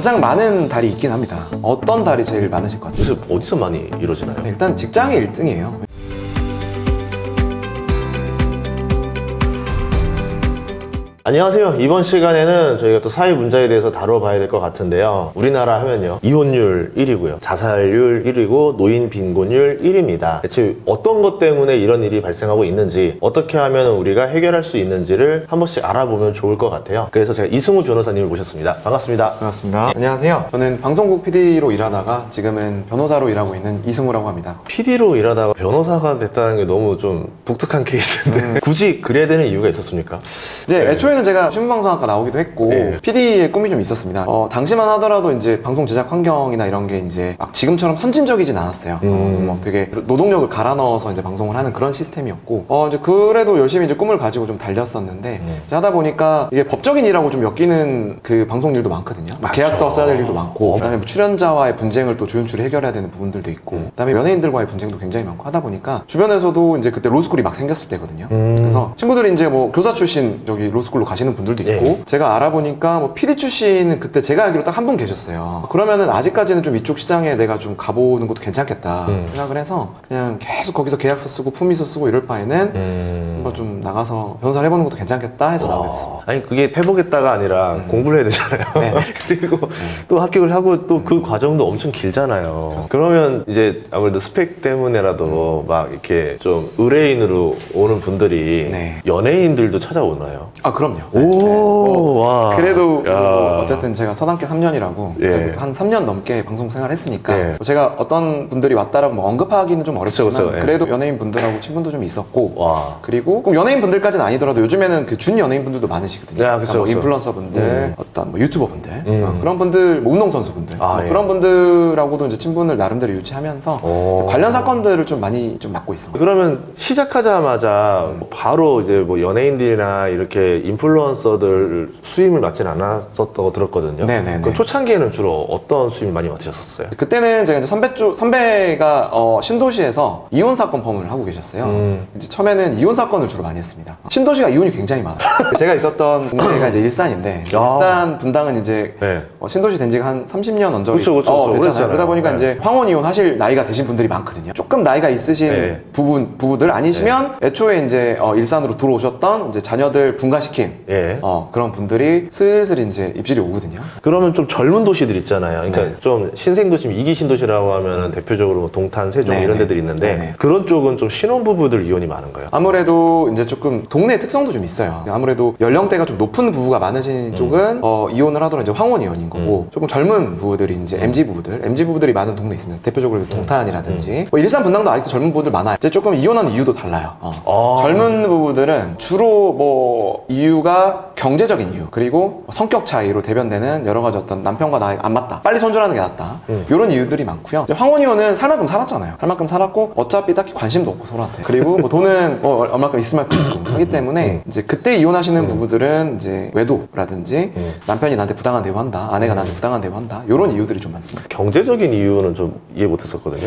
가장 많은 달이 있긴 합니다. 어떤 달이 제일 많으실 것 같아요? 요새 어디서 많이 이루어지나요? 일단 직장이 1등이에요. 안녕하세요. 이번 시간에는 저희가 또 사회 문제에 대해서 다뤄봐야 될 것 같은데요. 우리나라 하면요, 이혼율 1위고요, 자살률 1위고, 노인 빈곤율 1위입니다. 대체 어떤 것 때문에 이런 일이 발생하고 있는지, 어떻게 하면 우리가 해결할 수 있는지를 한 번씩 알아보면 좋을 것 같아요. 그래서 제가 이승우 변호사님을 모셨습니다. 반갑습니다. 반갑습니다. 안녕하세요. 저는 방송국 PD로 일하다가 지금은 변호사로 일하고 있는 이승우라고 합니다. PD로 일하다가 변호사가 됐다는 게 너무 좀 독특한 케이스인데 굳이 그래야 되는 이유가 있었습니까? 이제 애초에는 제가 신문방송학과 나오기도 했고 PD의 꿈이 좀 있었습니다. 당시만 하더라도 이제 방송 제작 환경이나 이런 게 이제 막 지금처럼 선진적이진 않았어요. 막 되게 노동력을 갈아 넣어서 이제 방송을 하는 그런 시스템이었고 이제 그래도 열심히 이제 꿈을 가지고 좀 달렸었는데 이제 하다 보니까 이게 법적인 일하고 좀 엮이는 그 방송 일도 많거든요. 계약서 써야 될 일도 많고 그다음에 뭐 출연자와의 분쟁을 또 조연출이 해결해야 되는 부분들도 있고 그다음에 연예인들과의 분쟁도 굉장히 많고 하다 보니까 주변에서도 이제 그때 로스쿨이 막 생겼을 때거든요. 그래서 친구들이 이제 뭐 교사 출신 저기 로스쿨로 가시는 분들도 있고 제가 알아보니까 뭐 PD 출신은 그때 제가 알기로 딱 한 분 계셨어요. 그러면은 아직까지는 좀 이쪽 시장에 내가 좀 가보는 것도 괜찮겠다 생각을 해서 그냥 계속 거기서 계약서 쓰고 품위서 쓰고 이럴 바에는 뭐 좀 나가서 변호사를 해보는 것도 괜찮겠다 해서 나오게 됐습니다. 아니 그게 해보겠다가 아니라 공부를 해야 되잖아요. 네. 그리고 또 합격을 하고 또 그 과정도 엄청 길잖아요. 그러면 이제 아무래도 스펙 때문에라도 막 이렇게 좀 의뢰인으로 오는 분들이 연예인들도 찾아오나요? 아 그럼요. 오, 와. 그래도 뭐 어쨌든 제가 서당계 3년이라고 그래도 한 3년 넘게 방송 생활했으니까 뭐 제가 어떤 분들이 왔다라고 뭐 언급하기는 좀 어렵지만 그쵸. 그래도 연예인 분들하고 친분도 좀 있었고 그리고 꼭 연예인 분들까지는 아니더라도 요즘에는 그 준 연예인 분들도 많으시거든요. 뭐 인플루언서 분들, 어떤 뭐 유튜버 분들 그런 분들, 뭐 운동선수 분들 그런 분들하고도 이제 친분을 나름대로 유지하면서 관련 사건들을 좀 많이 좀 맡고 있습니다. 그러면 시작하자마자 바로 이제 뭐 연예인들이나 이렇게 인플루언서들 수임을 맡진 않았었다고 들었거든요. 네네네. 그럼 초창기에는 주로 어떤 수임 많이 맡으셨었어요? 그때는 제가 이제 선배가 신도시에서 이혼 사건 펌을 하고 계셨어요. 이제 처음에는 이혼 사건을 주로 많이 했습니다. 신도시가 이혼이 굉장히 많아요. 제가 있었던 동네가 이제 일산인데 일산 분당은 이제 신도시 된 지가 한 30년 언저리 됐잖아요. 그러다 보니까 이제 황혼 이혼 하실 나이가 되신 분들이 많거든요. 조금 나이가 있으신 부부들 아니시면 애초에 이제 일산으로 들어오셨던 이제 자녀들 분가시킨 그런 분들이 슬슬 이제 입질이 오거든요. 그러면 좀 젊은 도시들 있잖아요. 그러니까 좀 신생도시, 이기 신도시라고 하면은 대표적으로 뭐 동탄, 세종 이런 데들이 있는데 그런 쪽은 좀 신혼부부들 이혼이 많은가요? 아무래도 이제 조금 동네 특성도 좀 있어요. 아무래도 연령대가 좀 높은 부부가 많으신 쪽은 이혼을 하더라도 이제 황혼 이혼인 거고 조금 젊은 부부들이 이제 MZ 부부들이 많은 동네 있습니다. 대표적으로 동탄이라든지 뭐 일산 분당도 아직도 젊은 부부들 많아요. 이제 조금 이혼하는 이유도 달라요. 젊은 부부들은 주로 뭐 이유가 경제적인 이유 그리고 성격 차이로 대변되는 여러 가지 어떤 남편과 나이가 안 맞다, 빨리 손절하는 게 낫다, 이런 이유들이 많고요. 황혼 이혼은 살 만큼 살았잖아요. 살 만큼 살았고 어차피 딱히 관심도 없고 서로한테, 그리고 뭐 돈은 뭐 얼마큼 있을 만큼 있고 하기 때문에 이제 그때 이혼하시는 부부들은 이제 외도라든지 남편이 나한테 부당한 대우한다, 아내가 나한테 부당한 대우한다, 이런 이유들이 좀 많습니다. 경제적인 이유는 좀 이해 못했었거든요.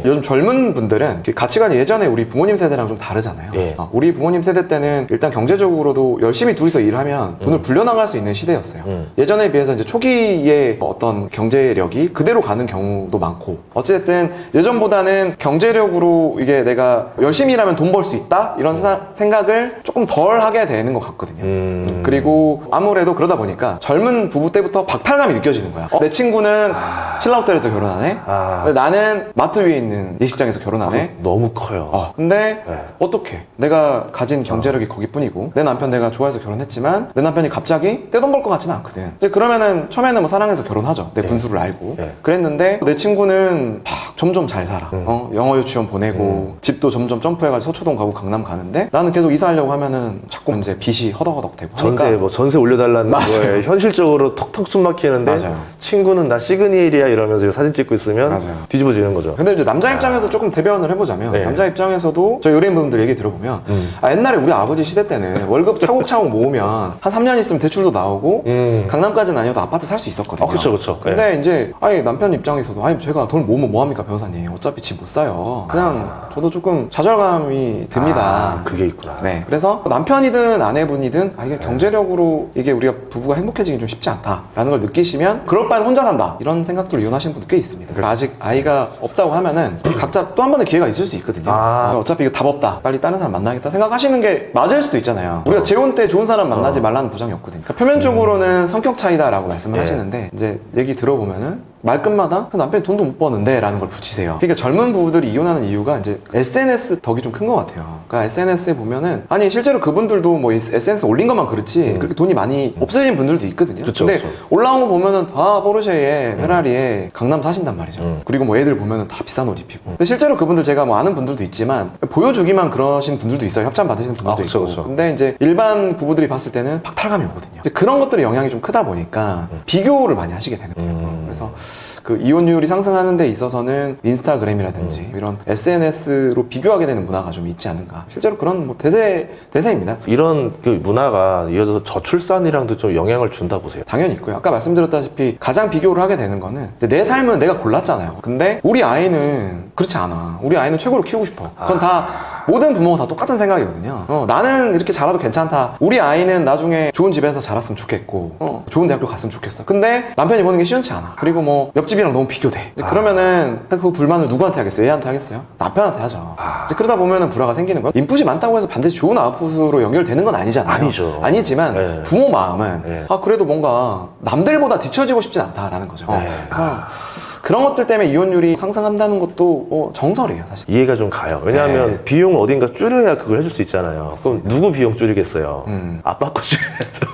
요즘 젊은 분들은 가치관이 예전에 우리 부모님 세대랑 좀 다르잖아요. 우리 부모님 세대 때는 일단 경제적으로도 열심히 둘이서 일하면 돈을 불려나갈 수 있는 시대였어요. 예전에 비해서 이제 초기에 어떤 경제력이 그대로 가는 경우도 많고, 어쨌든 예전보다는 경제력으로 이게 내가 열심히 일하면 돈 벌 수 있다 이런 생각을 조금 덜 하게 되는 것 같거든요. 그리고 아무래도 그러다 보니까 젊은 부부 때부터 박탈감이 느껴지는 거야. 내 친구는 신라호텔에서 결혼하네. 근데 나는 마트 위에 있는 예식장에서 결혼하네. 너무 커요. 근데 어떡해, 내가 가진 경제력이 거기뿐이고 내 남편 내가 좋아해서 결혼했지만 내 남편이 갑자기 떼돈 벌 것 같지는 않거든. 이제 그러면은 처음에는 뭐 사랑해서 결혼하죠. 내 분수를 알고. 그랬는데 내 친구는 점점 잘 살아. 영어 유치원 보내고 집도 점점 점프해가지고 서초동 가고 강남 가는데 나는 계속 이사하려고 하면은 자꾸 이제 빚이 허덕허덕 되고 하니까 전세 올려달라는 거에 현실적으로 턱턱 숨 막히는데 친구는 나 시그니엘이야 이러면서 사진 찍고 있으면 맞아요. 뒤집어지는 거죠. 근데 이제 남자 입장에서 조금 대변을 해보자면 네. 남자 입장에서도 저희 의뢰인분들 얘기 들어보면 옛날에 우리 아버지 시대 때는 월급 차곡차곡 모으면 한 3년 있으면 대출도 나오고 강남까지는 아니어도 아파트 살 수 있었거든요. 그쵸. 근데 이제 아니 남편 입장에서도 아니 제가 돈을 모으면 뭐합니까 변호사님 어차피 집 못 사요. 그냥 저도 조금 좌절감이 듭니다. 그게 있구나. 네, 그래서 남편이든 아내분이든 이게 경제력으로 이게 우리가 부부가 행복해지기 좀 쉽지 않다라는 걸 느끼시면 그럴 바엔 혼자 산다 이런 생각들로 이혼하시는 분들 꽤 있습니다. 그러니까 아직 아이가 없다고 하면은 각자 또 한 번의 기회가 있을 수 있거든요. 어차피 이거 답 없다 빨리 다른 사람 만나겠다 생각하시는 게 맞을 수도 있잖아요. 우리가 재혼 때 좋은 사람 만나지 말라는 보장이 없거든요. 그러니까 표면적으로는 성격 차이다라고 말씀을 하시는데 이제 얘기 들어보면은 말끝마다 남편이 돈도 못 버는데 라는 걸 붙이세요. 그러니까 젊은 부부들이 이혼하는 이유가 이제 SNS 덕이 좀 큰 것 같아요. 그러니까 SNS에 보면은 아니 실제로 그분들도 뭐 SNS 올린 것만 그렇지 그렇게 돈이 많이 없어진 분들도 있거든요. 근데 올라온 거 보면은 다 포르쉐에 페라리에 강남 사신단 말이죠. 그리고 뭐 애들 보면은 다 비싼 옷 입히고. 근데 실제로 그분들 제가 뭐 아는 분들도 있지만 보여주기만 그러신 분들도 있어요. 협찬 받으시는 분들도 있고. 근데 이제 일반 부부들이 봤을 때는 박탈감이 오거든요. 이제 그런 것들의 영향이 좀 크다 보니까 비교를 많이 하시게 되는 거예요. 그래서 그 이혼율이 상승하는 데 있어서는 인스타그램이라든지 이런 SNS로 비교하게 되는 문화가 좀 있지 않은가. 실제로 그런 뭐 대세입니다. 이런 그 문화가 이어져서 저출산이랑도 좀 영향을 준다 보세요. 당연히 있고요. 아까 말씀드렸다시피 가장 비교를 하게 되는 거는 내 삶은 내가 골랐잖아요. 근데 우리 아이는 그렇지 않아. 우리 아이는 최고로 키우고 싶어. 그건 다 모든 부모가 다 똑같은 생각이거든요. 나는 이렇게 자라도 괜찮다. 우리 아이는 나중에 좋은 집에서 자랐으면 좋겠고 좋은 대학교 갔으면 좋겠어. 근데 남편이 보는 게 시원치 않아. 그리고 뭐 옆집이랑 너무 비교돼. 그러면은 그 불만을 누구한테 하겠어요? 애한테 하겠어요? 남편한테 하죠. 이제 그러다 보면은 불화가 생기는 거예요. 인풋이 많다고 해서 반드시 좋은 아웃풋으로 연결되는 건 아니잖아요. 아니죠. 아니지만 네. 부모 마음은 네. 그래도 뭔가 남들보다 뒤처지고 싶진 않다라는 거죠. 그래서 그런 것들 때문에 이혼율이 상승한다는 것도 정설이에요, 사실. 이해가 좀 가요. 왜냐하면 비용을 어딘가 줄여야 그걸 해줄 수 있잖아요. 맞습니다. 그럼 누구 비용 줄이겠어요? 아빠 거 줄여야죠.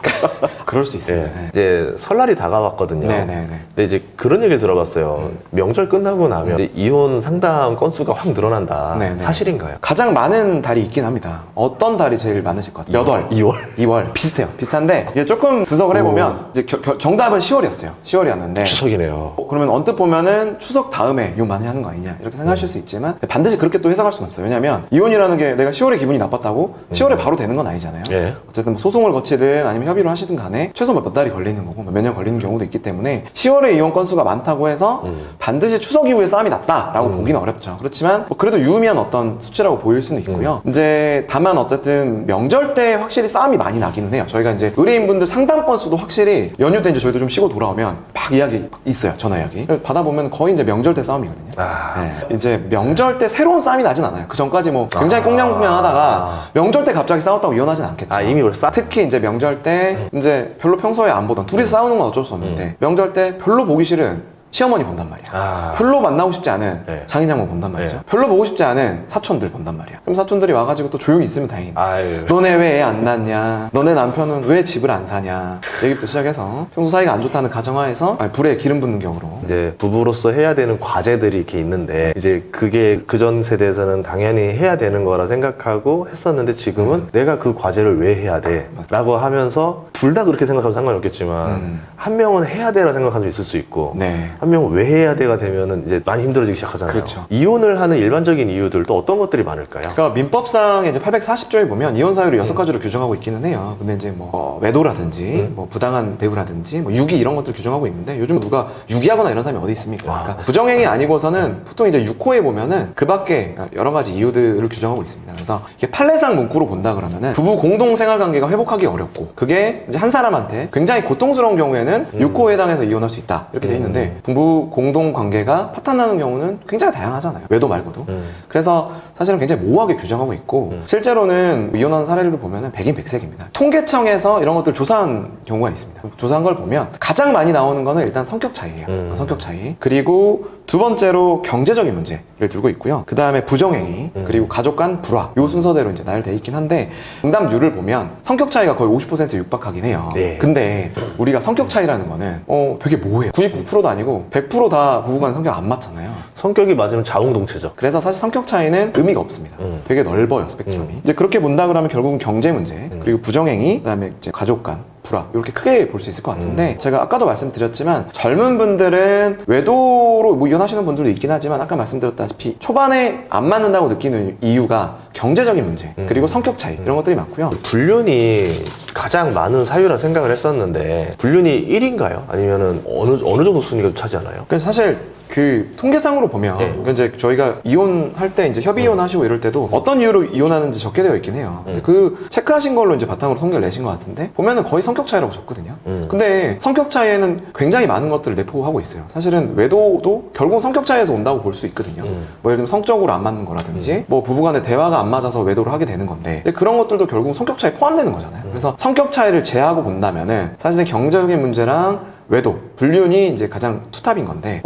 그럴 수 있습니다. 네. 이제 설날이 다가왔거든요. 네네네. 근데 이제 그런 얘기를 들어봤어요. 명절 끝나고 나면 이제 이혼 상담 건수가 확 늘어난다. 네네. 사실인가요? 가장 많은 달이 있긴 합니다. 어떤 달이 제일 많으실 것 같아요? 2월. 비슷해요. 비슷한데 이게 조금 분석을 해보면 이제 정답은 10월이었어요. 10월이었는데 추석이네요. 그러면 언뜻 보면은 추석 다음에 이혼 많이 하는 거 아니냐 이렇게 생각하실 수 있지만 반드시 그렇게 또 해석할 수는 없어요. 왜냐면 이혼이라는 게 내가 10월에 기분이 나빴다고 10월에 바로 되는 건 아니잖아요. 예. 어쨌든 뭐 소송을 거치든 아니면 협의를 하시든 간에 최소 몇 달이 걸리는 거고 몇 년 걸리는 경우도 있기 때문에 10월에 이혼 건수가 많다고 해서 반드시 추석 이후에 싸움이 났다라고 보기는 어렵죠. 그렇지만 뭐 그래도 유의미한 어떤 수치라고 보일 수는 있고요. 이제 다만 어쨌든 명절 때 확실히 싸움이 많이 나기는 해요. 저희가 이제 의뢰인분들 상담 건수도 확실히 연휴 때 이제 저희도 좀 쉬고 돌아오면 막 이야기 있어요. 전화 이야기 받아보면 거의 이제 명절 때 싸움이거든요. 네. 이제 명절 때 새로운 싸움이 나진 않아요. 그 전까지 뭐 굉장히 꽁냥꽁냥하다가 명절 때 갑자기 싸웠다고 이혼하진 않겠죠. 이미 벌써 특히 이제 명절 때 이제 별로 평소에 안 보던 둘이서 싸우는 건 어쩔 수 없는데 명절 때 별로 보기 싫은 시어머니 본단 말이야. 별로 만나고 싶지 않은 장인장모 본단 말이죠. 별로 보고 싶지 않은 사촌들 본단 말이야. 그럼 사촌들이 와가지고 또 조용히 있으면 다행이네. 너네 왜 애 안 낳냐? 너네 남편은 왜 집을 안 사냐? 얘기부터 시작해서 평소 사이가 안 좋다는 가정하에서 불에 기름 붓는 격으로 이제 부부로서 해야 되는 과제들이 이렇게 있는데 이제 그게 그전 세대에서는 당연히 해야 되는 거라 생각하고 했었는데 지금은 내가 그 과제를 왜 해야 돼? 라고 하면서 둘 다 그렇게 생각하면 상관이 없겠지만 한 명은 해야 돼라 생각하는 게 있을 수 있고 한 명은 왜 해야 돼가 되면은 이제 많이 힘들어지기 시작하잖아요. 그렇죠. 이혼을 하는 일반적인 이유들 또 어떤 것들이 많을까요? 그러니까 민법상에 이제 840조에 보면 이혼 사유를 6가지로 규정하고 있기는 해요. 근데 이제 뭐 외도라든지 뭐 부당한 대우라든지 뭐 유기 이런 것들을 규정하고 있는데 요즘 누가 유기하거나 이런 사람이 어디 있습니까? 그러니까 부정행위 아니고서는 보통 이제 6호에 보면은 그 밖에 여러 가지 이유들을 규정하고 있습니다. 그래서 이게 판례상 문구로 본다 그러면은 부부 공동 생활 관계가 회복하기 어렵고 그게 이제 한 사람한테 굉장히 고통스러운 경우에는 6호에 해당해서 이혼할 수 있다 이렇게 돼 있는데 부부 공동 관계가 파탄나는 경우는 굉장히 다양하잖아요. 외도 말고도. 그래서 사실은 굉장히 모호하게 규정하고 있고 실제로는 이혼하는 사례들도 보면은 백인백색입니다. 통계청에서 이런 것들 조사한 경우가 있습니다. 조사한 걸 보면 가장 많이 나오는 거는 일단 성격 차이예요. 성격 차이. 그리고 두 번째로 경제적인 문제를 들고 있고요. 그 다음에 부정행위, 그리고 가족 간 불화. 요 순서대로 이제 나열돼 있긴 한데 응답률을 보면 성격 차이가 거의 50% 육박하긴 해요. 근데 우리가 성격 차이라는 거는 되게 모호해요. 99%도 아니고 100% 다 부부간 성격 안 맞잖아요. 성격이 맞으면 자웅동체죠. 그래서 사실 성격 차이는 의미가 없습니다. 되게 넓어요, 스펙트럼이. 이제 그렇게 본다 그러면 결국은 경제 문제, 그리고 부정행위, 그다음에 이제 가족 간 불화 이렇게 크게 볼 수 있을 것 같은데 제가 아까도 말씀드렸지만 젊은 분들은 외도로 뭐 이혼하시는 분들도 있긴 하지만 아까 말씀드렸다시피 초반에 안 맞는다고 느끼는 이유가 경제적인 문제 그리고 성격 차이 이런 것들이 많고요. 불륜이 가장 많은 사유라 생각을 했었는데 불륜이 1인가요? 아니면은 어느 정도 순위가 차지하나요? 그래서 사실 그 통계상으로 보면 그러니까 이제 저희가 이혼할 때 이제 협의 이혼하시고 이럴 때도 어떤 이유로 이혼하는지 적게 되어 있긴 해요. 근데 그 체크하신 걸로 이제 바탕으로 통계를 내신 것 같은데 보면은 거의 성격 차이라고 적거든요. 근데 성격 차이에는 굉장히 많은 것들을 내포하고 있어요. 사실은 외도도 결국 성격 차이에서 온다고 볼 수 있거든요. 뭐 예를 들면 성적으로 안 맞는 거라든지 뭐 부부간의 대화가 안 맞아서 외도를 하게 되는 건데 근데 그런 것들도 결국 성격 차이에 포함되는 거잖아요. 그래서 성격 차이를 제하고 본다면은 사실은 경제적인 문제랑 외도, 불륜이 이제 가장 투탑인 건데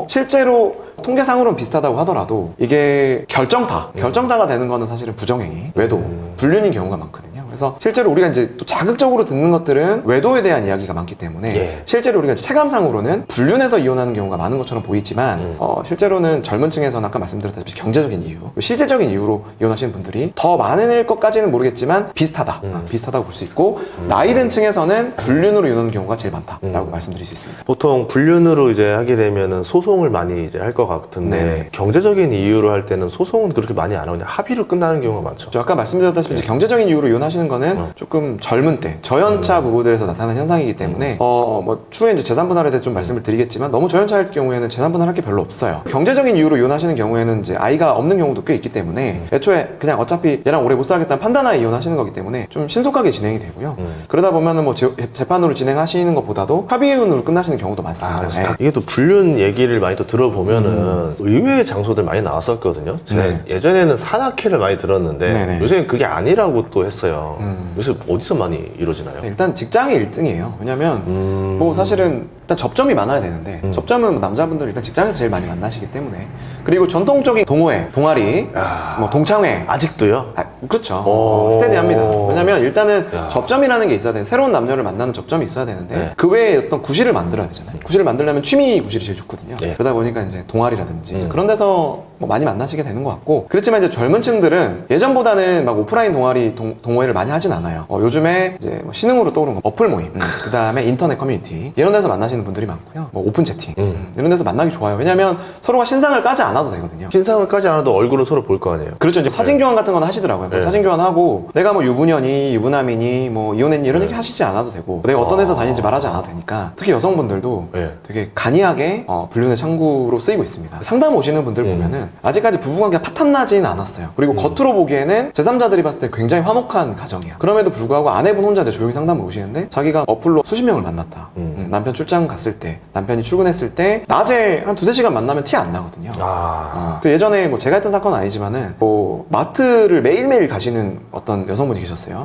실제로 통계상으로는 비슷하다고 하더라도 이게 결정타가 되는 거는 사실은 부정행위, 외도, 불륜인 경우가 많거든요. 그래서 실제로 우리가 이제 또 자극적으로 듣는 것들은 외도에 대한 이야기가 많기 때문에 실제로 우리가 체감상으로는 불륜해서 이혼하는 경우가 많은 것처럼 보이지만 실제로는 젊은 층에서는 아까 말씀드렸다시피 경제적인 이유, 실질적인 이유로 이혼하시는 분들이 더 많을 것까지는 모르겠지만 비슷하다고 볼 수 있고 나이 든 층에서는 불륜으로 이혼하는 경우가 제일 많다라고 말씀드릴 수 있습니다. 보통 불륜으로 이제 하게 되면은 소송을 많이 이제 할 것 같은데 네네. 경제적인 이유로 할 때는 소송은 그렇게 많이 안 하고 그냥 합의로 끝나는 경우가 많죠. 저 아까 말씀드렸다시피 이제 경제적인 이유로 이혼하시는 거는 조금 젊은 때 저연차 부부들에서 나타나는 현상이기 때문에 뭐 추후에 이제 재산 분할에 대해서 좀 말씀을 드리겠지만 너무 저연차일 경우에는 재산 분할할 게 별로 없어요. 경제적인 이유로 이혼하시는 경우에는 이제 아이가 없는 경우도 꽤 있기 때문에 애초에 그냥 어차피 얘랑 오래 못 살겠다는 판단하에 이혼하시는 거기 때문에 좀 신속하게 진행이 되고요. 그러다 보면은 뭐 재판으로 진행하시는 것보다도 합의 이혼으로 끝나시는 경우도 많습니다. 이게 또 불륜 얘기를 많이 또 들어보면은 의외의 장소들 많이 나왔었거든요. 제가 예전에는 산악회를 많이 들었는데 요새는 그게 아니라고 또 했어요. 요새 어디서 많이 이루어지나요? 일단 직장이 1등이에요. 왜냐면 뭐 사실은 일단 접점이 많아야 되는데 접점은 남자분들 일단 직장에서 제일 많이 만나시기 때문에 그리고 전통적인 동호회, 동아리, 뭐 동창회 아직도요? 그렇죠. 스테디합니다. 왜냐면 일단은 접점이라는 게 있어야 돼요. 새로운 남녀를 만나는 접점이 있어야 되는데 그 외에 어떤 구실을 만들어야 되잖아요. 구실을 만들려면 취미 구실이 제일 좋거든요. 그러다 보니까 이제 동아리라든지 이제 그런 데서 뭐 많이 만나시게 되는 것 같고 그렇지만 이제 젊은 층들은 예전보다는 막 오프라인 동아리 동호회를 많이 하진 않아요. 요즘에 이제 뭐 신흥으로 떠오르는 거 어플 모임, 그 다음에 인터넷 커뮤니티 이런 데서 만나시는 분들이 많고요. 뭐 오픈 채팅 이런 데서 만나기 좋아요. 왜냐면 서로가 신상을 까지 않아도 되거든요. 신상을 까지 않아도 얼굴은 서로 볼 거 아니에요. 그렇죠. 이제 사진 교환 같은 건 하시더라고요. 사진 교환하고 내가 뭐 유부녀니 유부남이니 뭐 이혼했니 이런 얘기 하시지 않아도 되고 내가 어떤 회사 다니는지 말하지 않아도 되니까 특히 여성분들도 되게 간이하게 불륜의 창구로 쓰이고 있습니다. 상담 오시는 분들 보면은 아직까지 부부관계가 파탄나지는 않았어요. 그리고 겉으로 보기에는 제3자들이 봤을 때 굉장히 화목한 가정이야. 그럼에도 불구하고 아내분 혼자 이제 조용히 상담을 오시는데 자기가 어플로 수십 명을 만났다. 남편 출장 갔을 때 남편이 출근했을 때 낮에 한 2-3시간 만나면 티 안 나거든요. 그 예전에 뭐 제가 했던 사건은 아니지만은 뭐 마트를 매일매일 가시는 어떤 여성분이 계셨어요.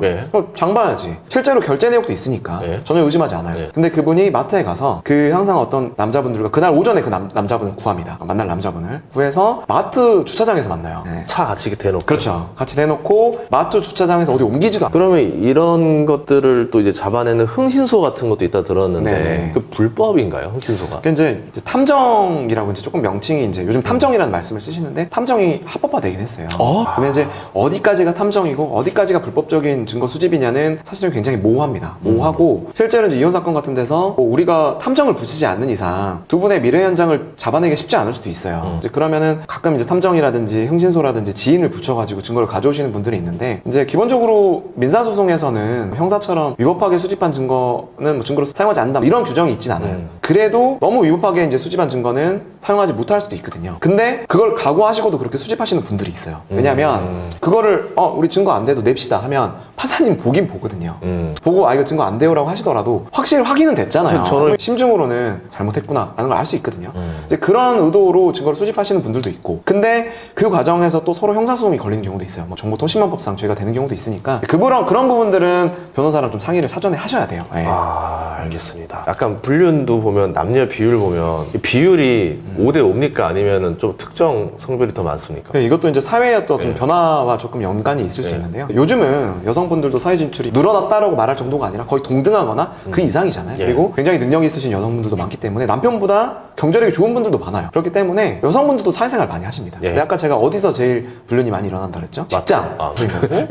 장 봐야지. 실제로 결제 내역도 있으니까 전혀 의심하지 않아요. 근데 그분이 마트에 가서 그 항상 어떤 남자분들과 그날 오전에 그 남자분을 구합니다. 만날 남자분을 구해서 마트 주차장에서 만나요. 차 같이 대놓고. 그렇죠. 같이 대놓고 마트 주차장에서 어디 옮기지도 않고. 그러면 이런 것들을 또 이제 잡아내는 흥신소 같은 것도 있다 들었는데 그 불법인가요? 흥신소가? 이제 탐정이라고 이제 조금 명칭이 이제 요즘 탐정이라는 말씀을 쓰시는데 탐정이 합법화되긴 했어요. 근데 이제 어디까지가 탐정이고 어디까지가 불법적인 증거 수집이냐는 사실은 굉장히 모호합니다. 모호하고 실제로 이제 이혼 사건 같은 데서 뭐 우리가 탐정을 붙이지 않는 이상 두 분의 미래 현장을 잡아내기 쉽지 않을 수도 있어요. 이제 그러면은 가끔 이제 탐정이라든지 흥신소라든지 지인을 붙여가지고 증거를 가져오시는 분들이 있는데 이제 기본적으로 민사소송에서는 형사처럼 위법하게 수집한 증거는 뭐 증거로 사용하지 않는다 이런 규정이 있진 않아요. 그래도 너무 위법하게 이제 수집한 증거는 사용하지 못할 수도 있거든요. 근데 그걸 각오하시고도 그렇게 수집하시는 분들이 있어요. 왜냐면 그거를 우리 증거 안 돼도 냅시다 하면 판사님 보긴 보거든요. 보고 이거 증거 안 돼요라고 하시더라도 확실히 확인은 됐잖아요. 저는 심증으로는 잘못했구나 라는 걸 알 수 있거든요. 이제 그런 의도로 증거를 수집하시는 분들도 있고 근데 그 과정에서 또 서로 형사소송이 걸리는 경우도 있어요. 뭐 정보통신망법상 죄가 되는 경우도 있으니까 그런 부분들은 변호사랑 좀 상의를 사전에 하셔야 돼요. 알겠습니다. 약간 불륜도 보면 남녀 비율 보면 비율이 5대5입니까? 아니면은 좀 특정 성별이 더 많습니까? 이것도 이제 사회의 어떤 변화와 조금 연관이 있을 수 있는데요. 요즘은 여성분들도 사회 진출이 늘어났다라고 말할 정도가 아니라 거의 동등하거나 그 이상이잖아요. 그리고 굉장히 능력이 있으신 여성분들도 많기 때문에 남편보다 경제력이 좋은 분들도 많아요. 그렇기 때문에 여성분들도 사회생활 많이 하십니다. 예. 근데 아까 제가 어디서 제일 불륜이 많이 일어난다 그랬죠? 직장.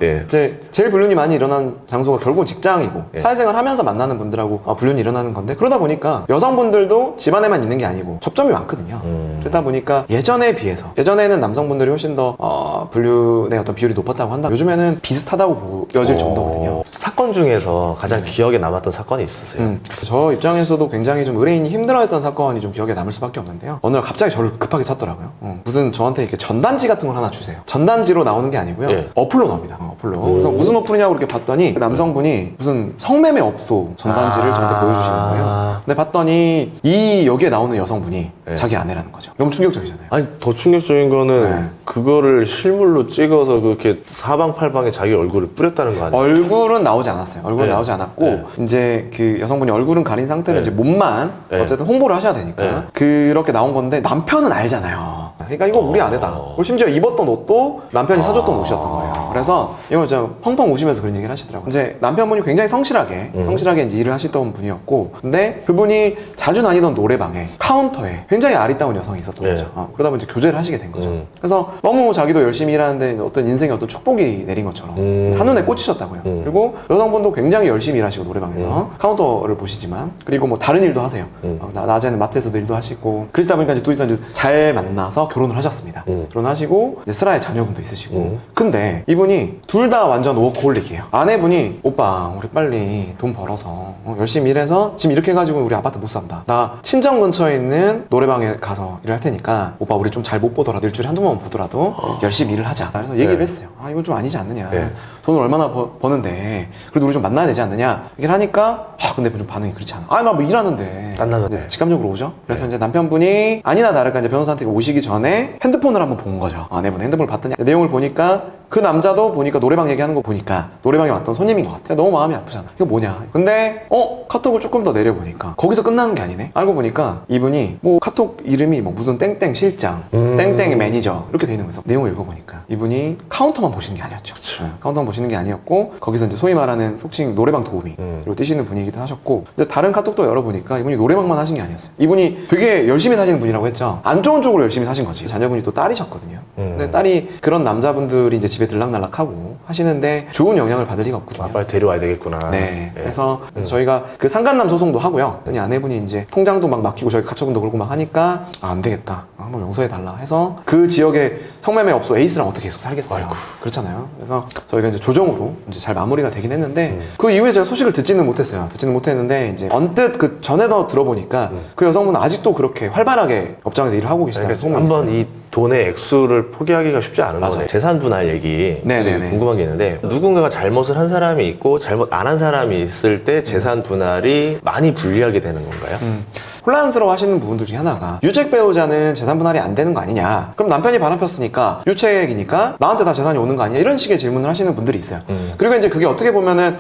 예. 이제 제일 불륜이 많이 일어난 장소가 결국은 직장이고 예. 사회생활 하면서 만나는 분들하고 불륜이 일어나는 건데, 그러다 보니까 여성분들도 집안에만 있는 게 아니고 접점이 많거든요. 그러다 보니까 예전에는 남성분들이 훨씬 더 불륜의 어떤 비율이 높았다고 한다. 요즘에는 비슷하다고 보여질 정도거든요. 사건 중에서 가장 기억에 남았던 사건이 있으세요? 저 입장에서도 굉장히 좀 의뢰인이 힘들어했던 사건이 좀 기억에 남을 수밖에 없는데요. 어느 날 갑자기 저를 급하게 찾더라고요. 무슨 저한테 이렇게 전단지 같은 걸 하나 주세요. 전단지로 나오는 게 아니고요. 예. 어플로 나옵니다. 어플로. 그래서 무슨 어플이냐고 이렇게 봤더니 남성분이 무슨 성매매 업소 전단지를 저한테 보여주시는 거예요. 근데 봤더니 여기에 나오는 여성분이 예. 자기 아내라는 거죠. 너무 충격적이잖아요. 아니, 더 충격적인 거는 네. 그거를 실물로 찍어서 그렇게 사방팔방에 자기 얼굴을 뿌렸다는 거 아니에요? 얼굴은 나오지 않았어요. 얼굴은 네. 나오지 않았고 네. 이제 그 여성분이 얼굴은 가린 상태로 네. 이제 몸만 네. 어쨌든 홍보를 하셔야 되니까 네. 그렇게 나온 건데 남편은 알잖아요. 그러니까 이거 우리 아내다. 그리고 심지어 입었던 옷도 남편이 사줬던 옷이었던 거예요. 그래서 이거 진짜 펑펑 우시면서 그런 얘기를 하시더라고요. 이제 남편분이 굉장히 성실하게 이제 일을 하시던 분이었고, 근데 그분이 자주 다니던 노래방에 카운터에 굉장히 아리따운 여성이 있었던 네. 거죠. 그러다 보니 이제 교제를 하시게 된 거죠. 그래서 너무 자기도 열심히 일하는데 어떤 인생의 어떤 축복이 내린 것처럼 한눈에 꽂히셨다고요. 그리고 여성분도 굉장히 열심히 일하시고 노래방에서 카운터를 보시지만, 그리고 뭐 다른 일도 하세요. 낮에는 마트에서도 일도 하시고, 그러다 보니까 이제 둘이서 이제 잘 만나서 결혼을 하셨습니다. 결혼하시고 이제 슬아의 자녀분도 있으시고. 근데 이분이 둘 다 완전 워커홀릭이에요. 아내분이 오빠 우리 빨리 돈 벌어서 열심히 일해서 지금 이렇게 해가지고 우리 아파트 못 산다. 나 친정 근처에 있는 노래방에 가서 일을 할 테니까 오빠 우리 좀 잘 못 보더라도 일주일에 한두 번 보더라도 열심히 일을 하자. 그래서 얘기를 네. 했어요. 이건 좀 아니지 않느냐. 네. 돈을 얼마나 버는데 그래도 우리 좀 만나야 되지 않느냐. 얘기를 하니까 근데 좀 반응이 그렇지 않아. 나 뭐 일하는데. 딴나는데. 네, 직감적으로 오죠. 그래서 이제 남편분이 아니나 다를까 이제 변호사한테 오시기 전에 핸드폰을 한번 본 거죠. 아내분 핸드폰을 봤더니 내용을 보니까 그 남자도 보니까 노래방 얘기하는 거 보니까 노래방에 왔던 손님인 것 같아. 너무 마음이 아프잖아. 이거 뭐냐. 근데 카톡을 조금 더 내려보니까 거기서 끝나는 게 아니네. 알고 보니까 이분이 뭐 카톡 이름이 뭐 무슨 땡땡 실장, 땡땡 매니저 이렇게 돼 있는 거예요. 내용을 읽어보니까 이분이 카운터만 보시는 게 아니었죠. 네, 카운터만 보시는 게 아니었고 거기서 이제 소위 말하는 속칭 노래방 도우미 그리고 뛰시는 분이기도 하셨고, 이제 다른 카톡도 열어보니까 이분이 노래방만 하신 게 아니었어요. 이분이 되게 열심히 사시는 분이라고 했죠. 안 좋은 쪽으로 열심히 사신 거지. 자녀분이 또 딸이셨거든요. 근데 딸이 그런 남자분들이 이제 집에 들락날락하고 하시는데 좋은 영향을 받을 리가 없거든요. 빨리 데려와야 되겠구나. 네. 그래서 저희가 그 상간남 소송도 하고요. 그랬더니 아내분이 이제 통장도 막 맡기고 저희 가처분도 걸고 막 하니까 안 되겠다. 한번 용서해달라 해서 그 지역의 성매매 업소 에이스랑 어떻게 계속 살겠어요. 아이고. 그렇잖아요. 그래서 저희가 이제 조정으로 이제 잘 마무리가 되긴 했는데 그 이후에 제가 소식을 듣지는 못했어요. 듣지는 못했는데 이제 언뜻 그 전에도 들어보니까 그 여성분은 아직도 그렇게 활발하게 업장에서 일을 하고 계시다는 소문이 한번 있어요. 이 돈의 액수를 포기하기가 쉽지 않은 맞아요. 거네. 재산 분할 얘기 네네네. 궁금한 게 있는데, 누군가가 잘못을 한 사람이 있고 잘못 안 한 사람이 있을 때 재산 분할이 많이 불리하게 되는 건가요? 혼란스러워 하시는 부분들 중에 하나가 유책 배우자는 재산 분할이 안 되는 거 아니냐. 그럼 남편이 바람 폈으니까 유책이니까 나한테 다 재산이 오는 거 아니냐. 이런 식의 질문을 하시는 분들이 있어요. 그리고 이제 그게 어떻게 보면은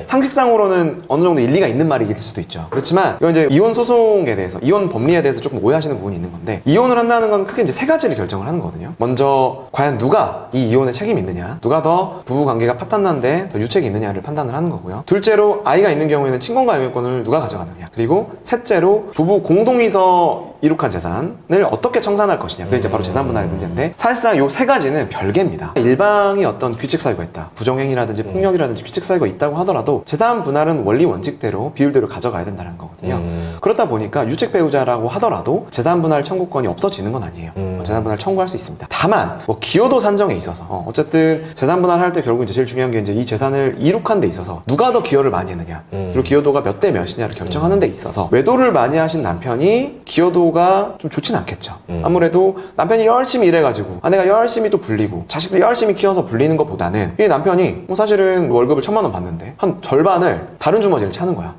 상식상으로는 어느 정도 일리가 있는 말이길 수도 있죠. 그렇지만 이건 이제 이혼 소송에 대해서, 이혼 법리에 대해서 조금 오해하시는 부분이 있는 건데, 이혼을 한다는 건 크게 이제 세 가지를 결정을 하는 거거든요. 먼저 과연 누가 이 이혼에 책임이 있느냐, 누가 더 부부 관계가 파탄난데 더 유책이 있느냐를 판단을 하는 거고요. 둘째로 아이가 있는 경우에는 친권과 영유권을 누가 가져가느냐, 그리고 셋째로 부부 공동이서 이룩한 재산을 어떻게 청산할 것이냐. 그게 이제 바로 재산 분할의 문제인데, 사실상 이 세 가지는 별개입니다. 일방이 어떤 규칙 사유가 있다, 부정행위라든지 폭력이라든지 규칙 사유가 있다고 하더라도 재산 분할은 원리 원칙대로 비율대로 가져가야 된다는 거거든요. 그렇다 보니까 유책 배우자라고 하더라도 재산 분할 청구권이 없어지는 건 아니에요. 재산 분할 청구할 수 있습니다. 다만 뭐 기여도 산정에 있어서 어쨌든 재산 분할할 때 결국 이제 제일 중요한 게 이제 이 재산을 이룩한 데 있어서 누가 더 기여를 많이 했느냐, 그리고 기여도가 몇 대 몇이냐를 결정하는 데 있어서 외도를 많이 하신 남편이 기여도가 좀 좋진 않겠죠. 아무래도 남편이 열심히 일해가지고 아내가 열심히 또 불리고 자식도 열심히 키워서 불리는 것보다는 이 남편이 뭐 사실은 월급을 1,000만 원 받는데 한 절반을 다른 주머니를 차는 거야.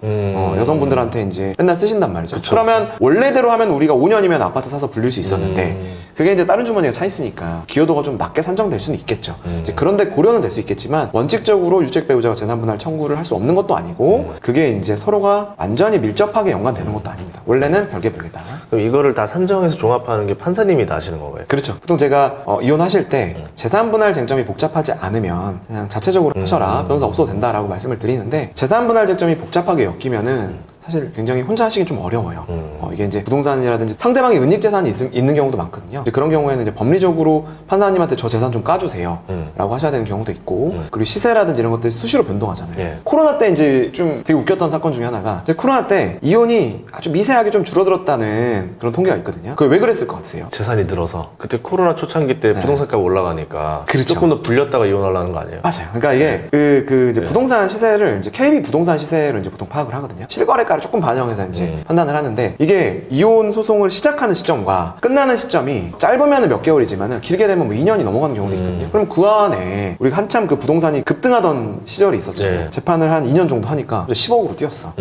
여성분들한테 이제 맨날 쓰신단 말이죠. 그쵸. 그러면 원래대로 하면 우리가 5년이면 아파트 사서 불릴 수 있었는데 그게 이제 다른 주머니가 차 있으니까 기여도가 좀 낮게 산정될 수는 있겠죠. 이제 그런데 고려는 될 수 있겠지만 원칙적으로 유책 배우자가 재산 분할 청구를 할 수 없는 것도 아니고 그게 이제 서로가 완전히 밀접하게 연관되는 것도 아닙니다. 원래는 별개별개다. 그럼 이거를 다 산정해서 종합하는 게 판사님이 다 하시는 건가요? 그렇죠. 보통 제가 이혼하실 때 재산 분할 쟁점이 복잡하지 않으면 그냥 자체적으로 하셔라, 변호사 없어도 된다라고 말씀을 드리는데, 재산 분할 쟁점이 복잡하게 엮이면은 사실 굉장히 혼자 하시긴 좀 어려워요. 이게 이제 부동산이라든지 상대방이 은닉 재산이 있는 경우도 많거든요. 이제 그런 경우에는 이제 법리적으로 판사님한테 저 재산 좀 까주세요 라고 하셔야 되는 경우도 있고 그리고 시세라든지 이런 것들이 수시로 변동하잖아요. 예. 코로나 때 이제 좀 되게 웃겼던 사건 중에 하나가 이제 코로나 때 이혼이 아주 미세하게 좀 줄어들었다는 그런 통계가 있거든요. 그게 왜 그랬을 것 같으세요? 재산이 늘어서 그때 코로나 초창기 때 부동산 값 올라가니까 그렇죠. 조금 더 불렸다가 이혼하려는 거 아니에요? 맞아요. 그러니까 이게 이제 부동산 시세를 이제 KB 부동산 시세로 이제 보통 파악을 하거든요. 실거래가를 조금 반영해서 이제 판단을 하는데 이게 이혼 소송을 시작하는 시점과 끝나는 시점이 짧으면 몇 개월이지만은 길게 되면 뭐 2년이 넘어가는 경우도 있거든요. 그럼 그 안에 우리가 한참 그 부동산이 급등하던 시절이 있었잖아요. 네. 재판을 한 2년 정도 하니까 10억으로 뛰었어.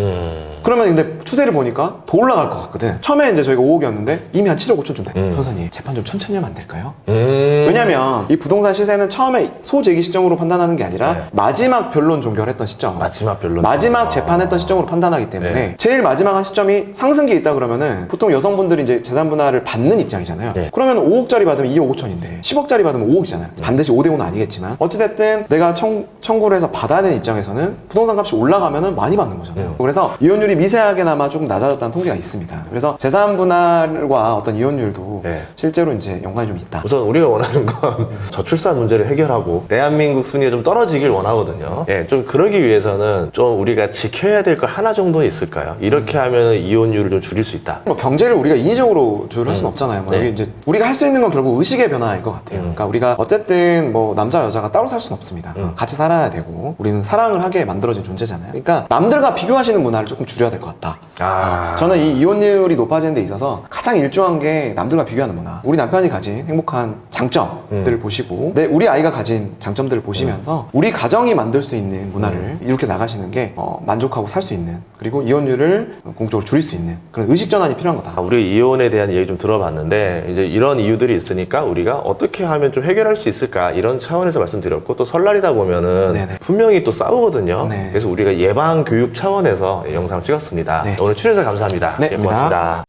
그러면 근데 추세를 보니까 더 올라갈 것 같거든. 처음에 이제 저희가 5억이었는데 이미 한 7억 5천 좀 돼. 변호사님 재판 좀 천천히 하면 안 될까요? 왜냐면 이 부동산 시세는 처음에 소제기 시점으로 판단하는 게 아니라 네. 마지막 변론 종결했던 시점, 마지막 변론, 마지막 재판했던 시점으로 판단하기 때문에 네. 제일 마지막 한 시점이 상승기에 있다 그러면은 보통 여성분들이 이제 재산 분할을 받는 입장이잖아요. 네. 그러면 5억짜리 받으면 2억 5천인데 10억짜리 받으면 5억이잖아요. 반드시 5대5는 아니겠지만 어찌됐든 내가 청구를 해서 받아야 되는 입장에서는 부동산 값이 올라가면은 많이 받는 거잖아요. 그래서 이혼율이 미세하게나마 조금 낮아졌다는 통계가 있습니다. 그래서 재산 분할과 어떤 이혼율도 네. 실제로 이제 연관이 좀 있다. 우선 우리가 원하는 건 저출산 문제를 해결하고 대한민국 순위가 좀 떨어지길 원하거든요. 예, 좀 그러기 위해서는 좀 우리가 지켜야 될 거 하나 정도는 있을까요? 이렇게 하면 이혼율을 좀 줄일 수 있다. 뭐 경제를 우리가 인위적으로 조율할 수는 없잖아요. 뭐 네. 이게 이제 우리가 할 수 있는 건 결국 의식의 변화일 것 같아요. 그러니까 우리가 어쨌든 뭐 남자 여자가 따로 살 수는 없습니다. 같이 살아야 되고 우리는 사랑을 하게 만들어진 존재잖아요. 그러니까 남들과 비교하시는 문화를 조금 줄여야 될 것 같다. 저는 이 이혼율이 높아지는 데 있어서 가장 일조한 게 남들과 비교하는 문화. 우리 남편이 가진 행복한 장점들을 보시고 우리 아이가 가진 장점들을 보시면서 우리 가정이 만들 수 있는 문화를 이렇게 나가시는 게 만족하고 살 수 있는, 그리고 이혼율을 궁극적으로 줄일 수 있는 그런 의식 전환이 필요한 거다. 우리 이혼에 대한 얘기 좀 들어봤는데 이제 이런 이유들이 있으니까 우리가 어떻게 하면 좀 해결할 수 있을까 이런 차원에서 말씀드렸고, 또 설날이다 보면은 네네. 분명히 또 싸우거든요. 네. 그래서 우리가 예방 교육 차원에서 영상을 찍었습니다. 네. 오늘 출연해서 감사합니다. 네, 고맙습니다.